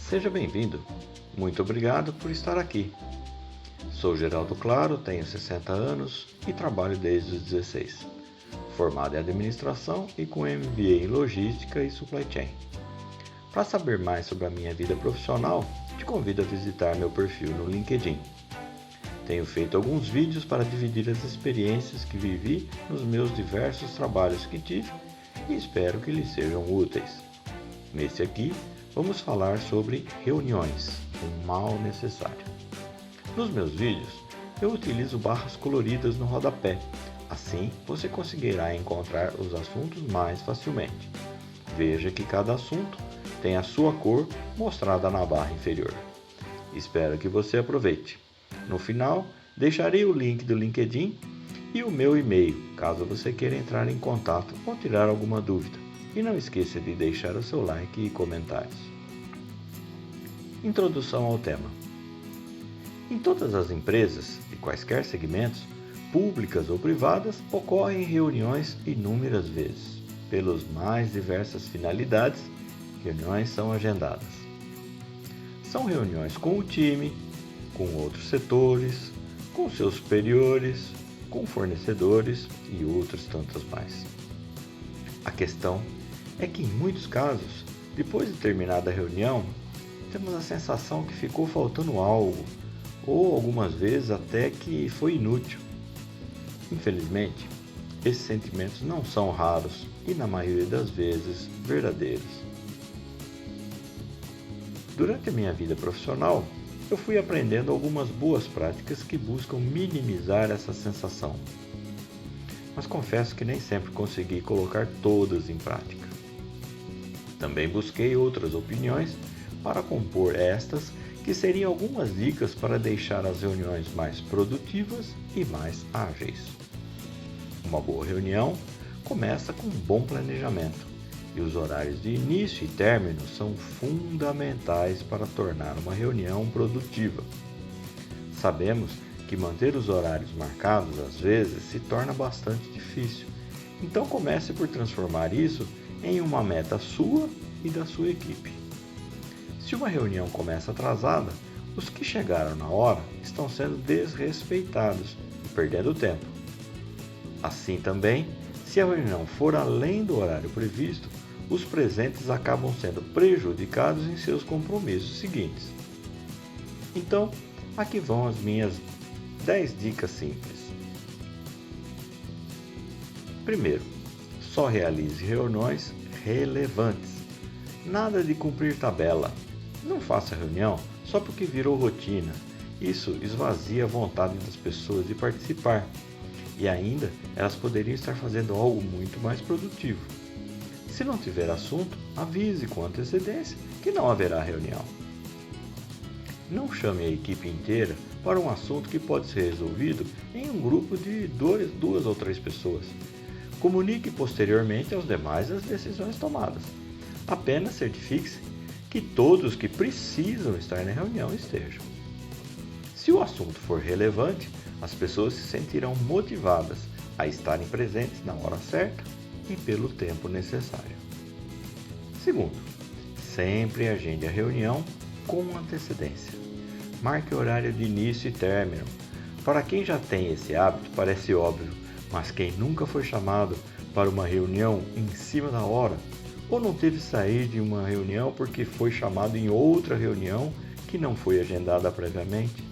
Seja bem-vindo. Muito obrigado por estar aqui. Sou Geraldo Claro, tenho 60 anos e trabalho desde os 16. Formado em administração e com MBA em logística e supply chain. Para saber mais sobre a minha vida profissional, te convido a visitar meu perfil no LinkedIn. Tenho feito alguns vídeos para dividir as experiências que vivi nos meus diversos trabalhos que tive e espero que lhes sejam úteis. Nesse aqui, vamos falar sobre reuniões, um mal necessário. Nos meus vídeos, eu utilizo barras coloridas no rodapé, assim você conseguirá encontrar os assuntos mais facilmente. Veja que cada assunto tem a sua cor mostrada na barra inferior. Espero que você aproveite. No final, deixarei o link do LinkedIn e o meu e-mail, caso você queira entrar em contato ou tirar alguma dúvida. E não esqueça de deixar o seu like e comentários. Introdução ao tema. Em todas as empresas, de quaisquer segmentos, públicas ou privadas, ocorrem reuniões inúmeras vezes. Pelas mais diversas finalidades, reuniões são agendadas. São reuniões com o time, com outros setores, com seus superiores, com fornecedores e outros tantos mais. A questão é que, em muitos casos, depois de terminada a reunião, temos a sensação que ficou faltando algo, ou algumas vezes até que foi inútil. Infelizmente, esses sentimentos não são raros e, na maioria das vezes, verdadeiros. Durante a minha vida profissional, eu fui aprendendo algumas boas práticas que buscam minimizar essa sensação. Mas confesso que nem sempre consegui colocar todas em prática. Também busquei outras opiniões para compor estas, que seriam algumas dicas para deixar as reuniões mais produtivas e mais ágeis. Uma boa reunião começa com um bom planejamento. E os horários de início e término são fundamentais para tornar uma reunião produtiva. Sabemos que manter os horários marcados às vezes se torna bastante difícil, então comece por transformar isso em uma meta sua e da sua equipe. Se uma reunião começa atrasada, os que chegaram na hora estão sendo desrespeitados e perdendo tempo. Assim também, se a reunião for além do horário previsto, os presentes acabam sendo prejudicados em seus compromissos seguintes. Então, aqui vão as minhas 10 dicas simples. Primeiro, só realize reuniões relevantes. Nada de cumprir tabela. Não faça reunião só porque virou rotina. Isso esvazia a vontade das pessoas de participar. E ainda, elas poderiam estar fazendo algo muito mais produtivo. Se não tiver assunto, avise com antecedência que não haverá reunião. Não chame a equipe inteira para um assunto que pode ser resolvido em um grupo de duas ou três pessoas. Comunique posteriormente aos demais as decisões tomadas. Apenas certifique-se que todos que precisam estar na reunião estejam. Se o assunto for relevante, as pessoas se sentirão motivadas a estarem presentes na hora certa e pelo tempo necessário. Segundo, sempre agende a reunião com antecedência. Marque o horário de início e término. Para quem já tem esse hábito, parece óbvio, mas quem nunca foi chamado para uma reunião em cima da hora, ou não teve que sair de uma reunião porque foi chamado em outra reunião que não foi agendada previamente?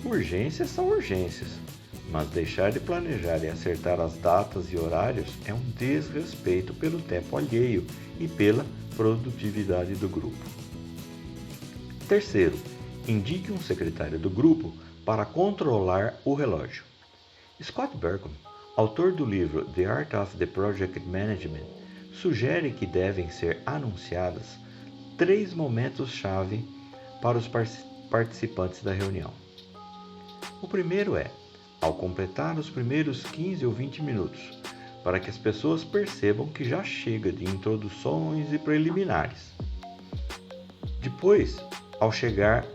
Urgências são urgências, mas deixar de planejar e acertar as datas e horários é um desrespeito pelo tempo alheio e pela produtividade do grupo. Terceiro, indique um secretário do grupo para controlar o relógio. Scott Berkun, autor do livro The Art of the Project Management, sugere que devem ser anunciadas 3 momentos-chave para os participantes da reunião. O primeiro é, ao completar os primeiros 15 ou 20 minutos, para que as pessoas percebam que já chega de introduções e preliminares. Depois, ao chegar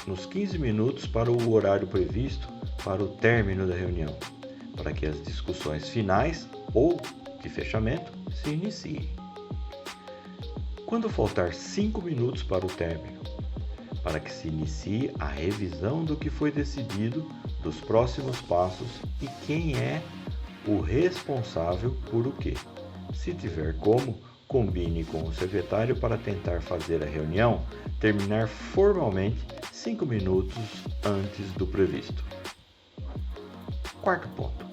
nos 15 minutos para o horário previsto para o término da reunião, para que as discussões finais ou de fechamento se iniciem. Quando faltar 5 minutos para o término, para que se inicie a revisão do que foi decidido, dos próximos passos e quem é o responsável por o quê. Se tiver como, combine com o secretário para tentar fazer a reunião terminar formalmente 5 minutos antes do previsto. Quarto ponto.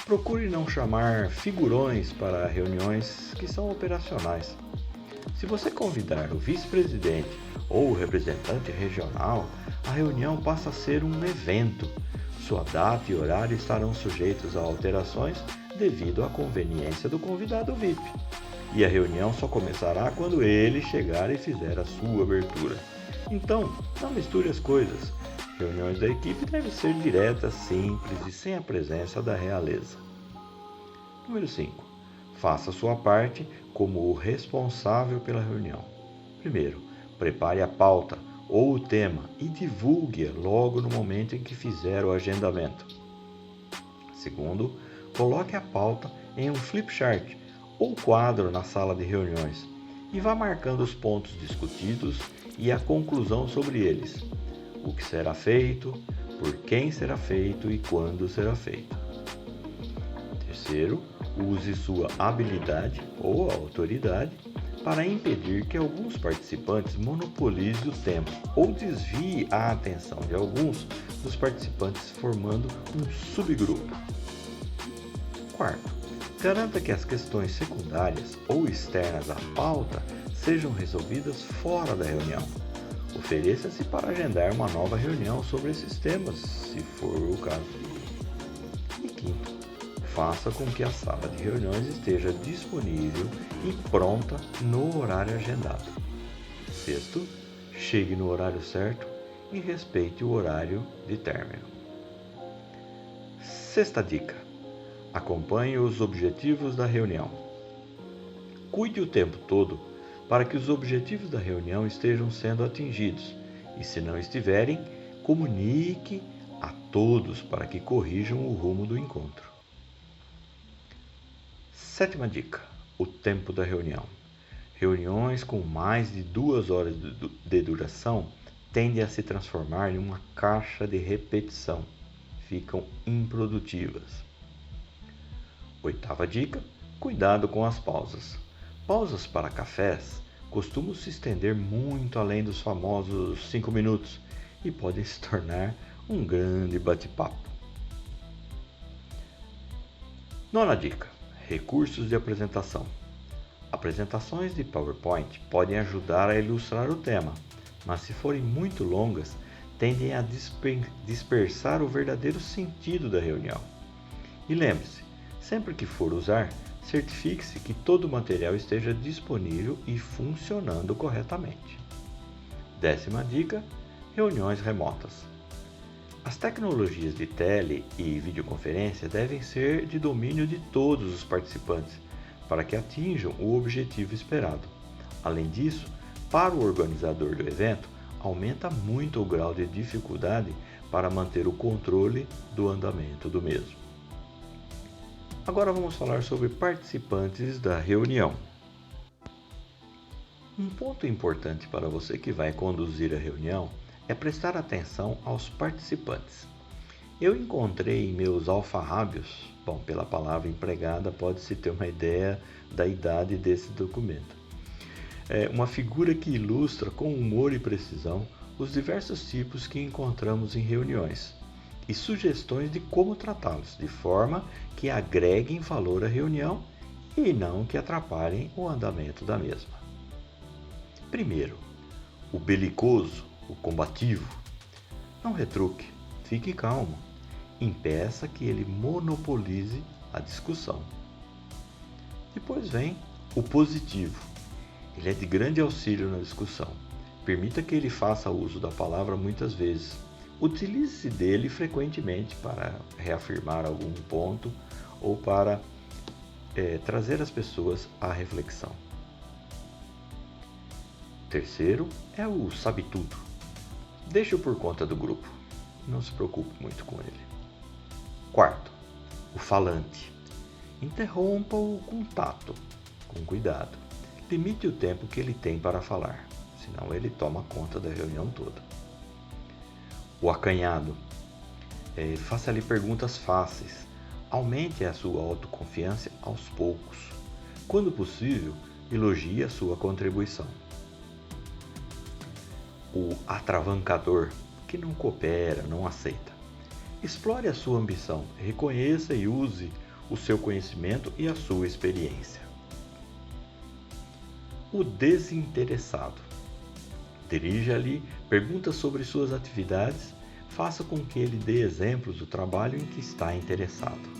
Procure não chamar figurões para reuniões que são operacionais. Se você convidar o vice-presidente ou o representante regional, a reunião passa a ser um evento. Sua data e horário estarão sujeitos a alterações devido à conveniência do convidado VIP. E a reunião só começará quando ele chegar e fizer a sua abertura. Então, não misture as coisas. Reuniões da equipe devem ser diretas, simples e sem a presença da realeza. Número 5. Faça sua parte como o responsável pela reunião. Primeiro, prepare a pauta ou o tema e divulgue-a logo no momento em que fizer o agendamento. Segundo, coloque a pauta em um flipchart ou quadro na sala de reuniões e vá marcando os pontos discutidos e a conclusão sobre eles. O que será feito, por quem será feito e quando será feito. Terceiro, use sua habilidade ou autoridade para impedir que alguns participantes monopolizem o tempo ou desvie a atenção de alguns dos participantes formando um subgrupo. Quarto, garanta que as questões secundárias ou externas à pauta sejam resolvidas fora da reunião. Ofereça-se para agendar uma nova reunião sobre esses temas, se for o caso. E quinto, faça com que a sala de reuniões esteja disponível e pronta no horário agendado. Sexto, chegue no horário certo e respeite o horário de término. Sexta dica: acompanhe os objetivos da reunião. Cuide o tempo todo para que os objetivos da reunião estejam sendo atingidos e, se não estiverem, comunique a todos para que corrijam o rumo do encontro. Sétima dica: o tempo da reunião. Reuniões com mais de 2 horas de duração tendem a se transformar em uma caixa de repetição. Ficam improdutivas. Oitava dica: cuidado com as pausas. Pausas para cafés costumam se estender muito além dos famosos 5 minutos e podem se tornar um grande bate-papo. Nona dica: recursos de apresentação. Apresentações de PowerPoint podem ajudar a ilustrar o tema, mas se forem muito longas, tendem a dispersar o verdadeiro sentido da reunião. E lembre-se, sempre que for usar, certifique-se que todo o material esteja disponível e funcionando corretamente. 10ª dica: reuniões remotas. As tecnologias de tele e videoconferência devem ser de domínio de todos os participantes para que atinjam o objetivo esperado. Além disso, para o organizador do evento, aumenta muito o grau de dificuldade para manter o controle do andamento do mesmo. Agora vamos falar sobre participantes da reunião. Um ponto importante para você que vai conduzir a reunião é prestar atenção aos participantes. Eu encontrei em meus alfarrábios, pela palavra empregada pode-se ter uma ideia da idade desse documento, uma figura que ilustra com humor e precisão os diversos tipos que encontramos em reuniões e sugestões de como tratá-los, de forma que agreguem valor à reunião e não que atrapalhem o andamento da mesma. Primeiro, o belicoso, o combativo. Não retruque, fique calmo. Impeça que ele monopolize a discussão. Depois vem o positivo. Ele é de grande auxílio na discussão. Permita que ele faça uso da palavra muitas vezes. Utilize-se dele frequentemente para reafirmar algum ponto ou para trazer as pessoas à reflexão. Terceiro é o sabe-tudo. Deixe-o por conta do grupo. Não se preocupe muito com ele. Quarto, o falante. Interrompa-o com tato, com cuidado. Limite o tempo que ele tem para falar, senão ele toma conta da reunião toda. O acanhado. Faça-lhe perguntas fáceis. Aumente a sua autoconfiança aos poucos. Quando possível, elogie a sua contribuição. O atravancador, que não coopera, não aceita. Explore a sua ambição, reconheça e use o seu conhecimento e a sua experiência. O desinteressado. Dirija-lhe perguntas sobre suas atividades, faça com que ele dê exemplos do trabalho em que está interessado.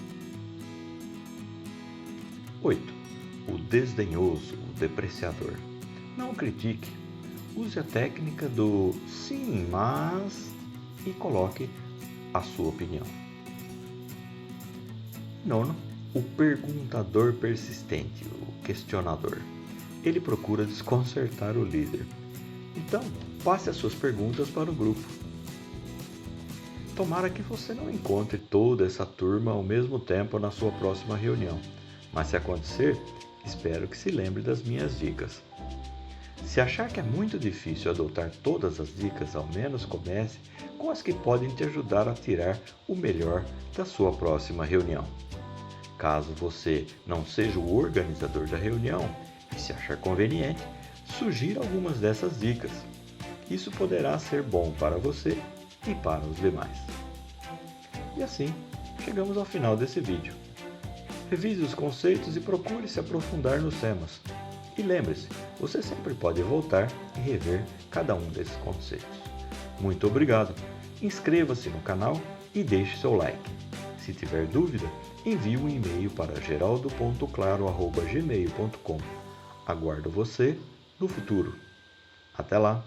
8. O desdenhoso, o depreciador. Não o critique. Use a técnica do sim, mas e coloque a sua opinião. 9. O perguntador persistente, o questionador. Ele procura desconcertar o líder. Então, passe as suas perguntas para o grupo. Tomara que você não encontre toda essa turma ao mesmo tempo na sua próxima reunião, mas se acontecer, espero que se lembre das minhas dicas. Se achar que é muito difícil adotar todas as dicas, ao menos comece com as que podem te ajudar a tirar o melhor da sua próxima reunião. Caso você não seja o organizador da reunião e se achar conveniente, sugira algumas dessas dicas. Isso poderá ser bom para você e para os demais. E assim, chegamos ao final desse vídeo. Revise os conceitos e procure se aprofundar nos temas. E lembre-se, você sempre pode voltar e rever cada um desses conceitos. Muito obrigado! Inscreva-se no canal e deixe seu like. Se tiver dúvida, envie um e-mail para geraldo.claro@gmail.com. Aguardo você no futuro. Até lá!